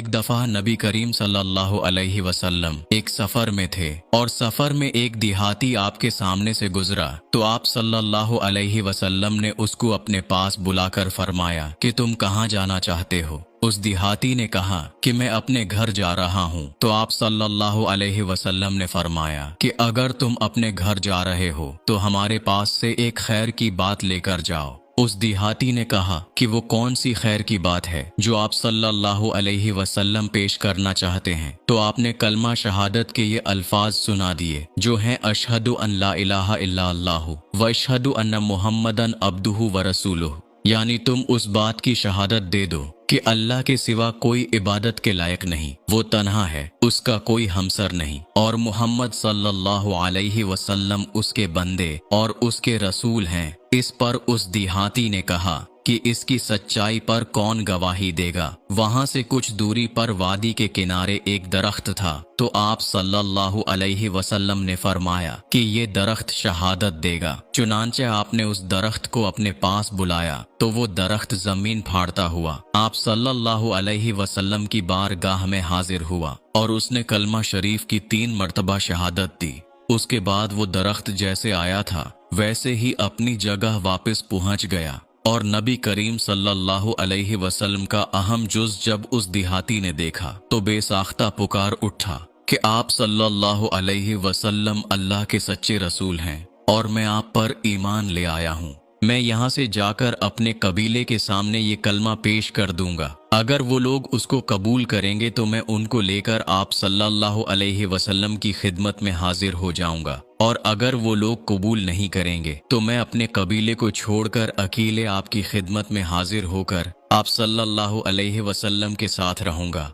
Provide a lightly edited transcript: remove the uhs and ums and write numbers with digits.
ایک دفعہ نبی کریم صلی اللہ علیہ وسلم ایک سفر میں تھے اور سفر میں ایک دیہاتی آپ کے سامنے سے گزرا تو آپ صلی اللہ علیہ وسلم نے اس کو اپنے پاس بلا کر فرمایا کہ تم کہاں جانا چاہتے ہو؟ اس دیہاتی نے کہا کہ میں اپنے گھر جا رہا ہوں۔ تو آپ صلی اللہ علیہ وسلم نے فرمایا کہ اگر تم اپنے گھر جا رہے ہو تو ہمارے پاس سے ایک خیر کی بات لے کر جاؤ۔ اس دیہاتی نے کہا کہ وہ کون سی خیر کی بات ہے جو آپ صلی اللہ علیہ وسلم پیش کرنا چاہتے ہیں؟ تو آپ نے کلمہ شہادت کے یہ الفاظ سنا دیے جو ہیں اشہد ان لا الہ الا اللہ و اشہد ان محمدن عبدہ و رسولہ، یعنی تم اس بات کی شہادت دے دو کہ اللہ کے سوا کوئی عبادت کے لائق نہیں، وہ تنہا ہے، اس کا کوئی ہمسر نہیں، اور محمد صلی اللہ علیہ وسلم اس کے بندے اور اس کے رسول ہیں۔ اس پر اس دیہاتی نے کہا کہ اس کی سچائی پر کون گواہی دے گا؟ وہاں سے کچھ دوری پر وادی کے کنارے ایک درخت تھا تو آپ صلی اللہ علیہ وسلم نے فرمایا کہ یہ درخت شہادت دے گا۔ چنانچہ آپ نے اس درخت کو اپنے پاس بلایا تو وہ درخت زمین پھاڑتا ہوا آپ صلی اللہ علیہ وسلم کی بارگاہ میں حاضر ہوا اور اس نے کلمہ شریف کی 3 مرتبہ شہادت دی۔ اس کے بعد وہ درخت جیسے آیا تھا ویسے ہی اپنی جگہ واپس پہنچ گیا، اور نبی کریم صلی اللہ علیہ وسلم کا اہم جز جب اس دیہاتی نے دیکھا تو بے ساختہ پکار اٹھا کہ آپ صلی اللہ علیہ وسلم اللہ کے سچے رسول ہیں اور میں آپ پر ایمان لے آیا ہوں۔ میں یہاں سے جا کر اپنے قبیلے کے سامنے یہ کلمہ پیش کر دوں گا، اگر وہ لوگ اس کو قبول کریں گے تو میں ان کو لے کر آپ صلی اللہ علیہ وسلم کی خدمت میں حاضر ہو جاؤں گا، اور اگر وہ لوگ قبول نہیں کریں گے تو میں اپنے قبیلے کو چھوڑ کر اکیلے آپ کی خدمت میں حاضر ہو کر آپ صلی اللہ علیہ وسلم کے ساتھ رہوں گا۔